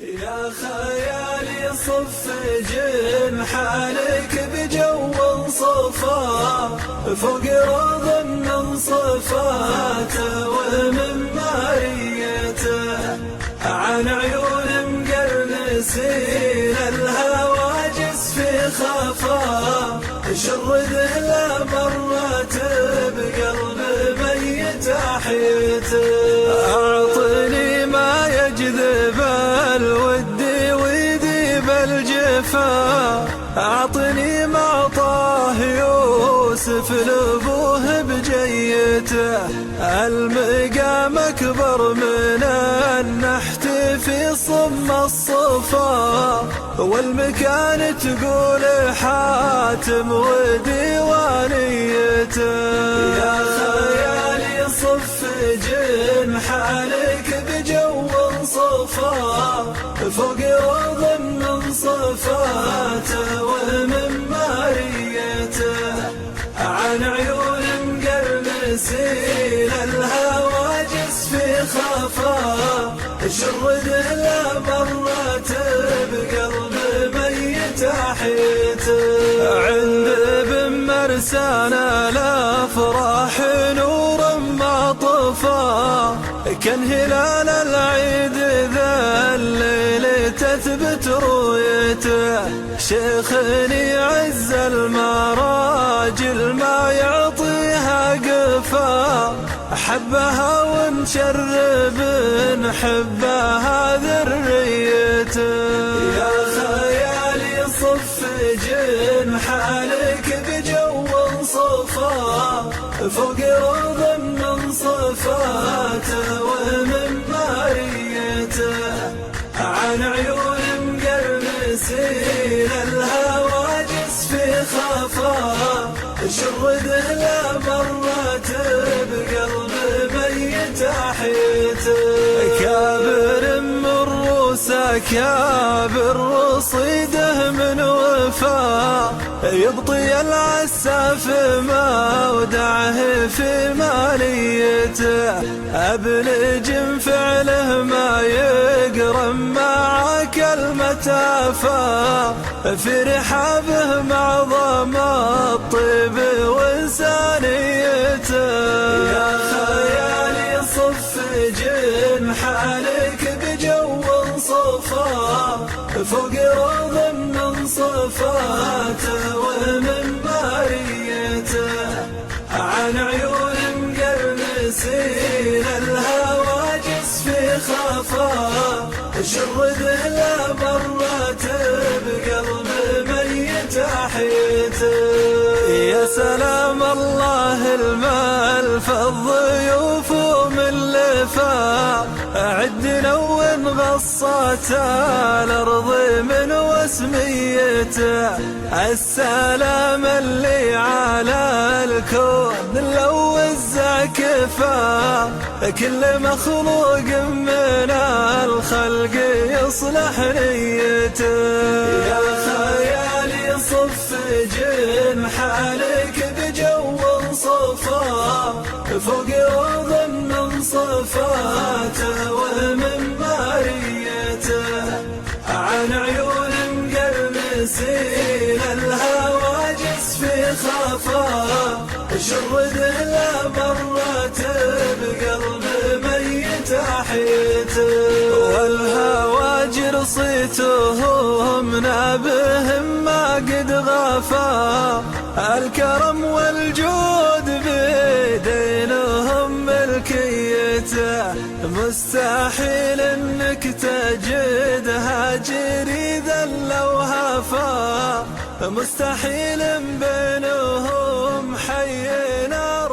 يا خيالي صف جنحانك بجو صفا فوق رضا من صفاته ومن ماريته عن عيون مقرنسين الهواجس في خفا شرد له مرات بقلب ميت احيته اعطني ما يجذب الود ويذيب الجفا اعطني ما طاه يوسف لابوه بجيته المقام اكبر من النحت في صم الصفا والمكان تقول حاتم وديوانيته يا خيالي صف جنحانك بجو صفا فوق رضا من صفاته ومن ماريته عن عيون مقرنسين الهواجس في خفا شرد له مرات بقلب ميت احيته عند ابن مرسانا الافراح نورا ما طفا كان هلال العيد ذا الليل تثبت رؤيته شيخني عز المراجل ما يعطيها قفا حبها ونشرب نحبها ذريته يا خيالي صف جنحانك بجو صفا فوق رضا من صفاته ومن ماريته عن عيون مقرنسين الهواجس في خفا شرد له مرات بقلب ميت احيته كابر من روسه كابر رصيده من وفا يبطي العساف ما ودعه في ماليته ابلج فعله ما يقرم مع كلمة افا في رحابه معظم الطيب وانسانيته يا خيالي صف جنحانك بجو صفا فوق رضا من صفاته ومن ماريته عن عيون مقرنسين الهواجس في خفا شرد له مرات بقلب ميت احيته يا سلام الله المال فالضيوف من لفا عدنا وانغصت الارض من وسميته السلام اللي على الكون لو الزكفا كل مخلوق من الخلق يصلح نيته يا خيالي صف جنحانك بجو صفا فوق رضا من صفاته ومن ماريته عن عيون مقرنسين الهواجس في خفا شرد له مرات بقلب ميت احيته والهواجر صيتهم نابهم ما قد غفا الكرم والجود بيدينهم ملكيته مستحيل انك تجدها جريدا لو هفا مستحيل بينهم حينا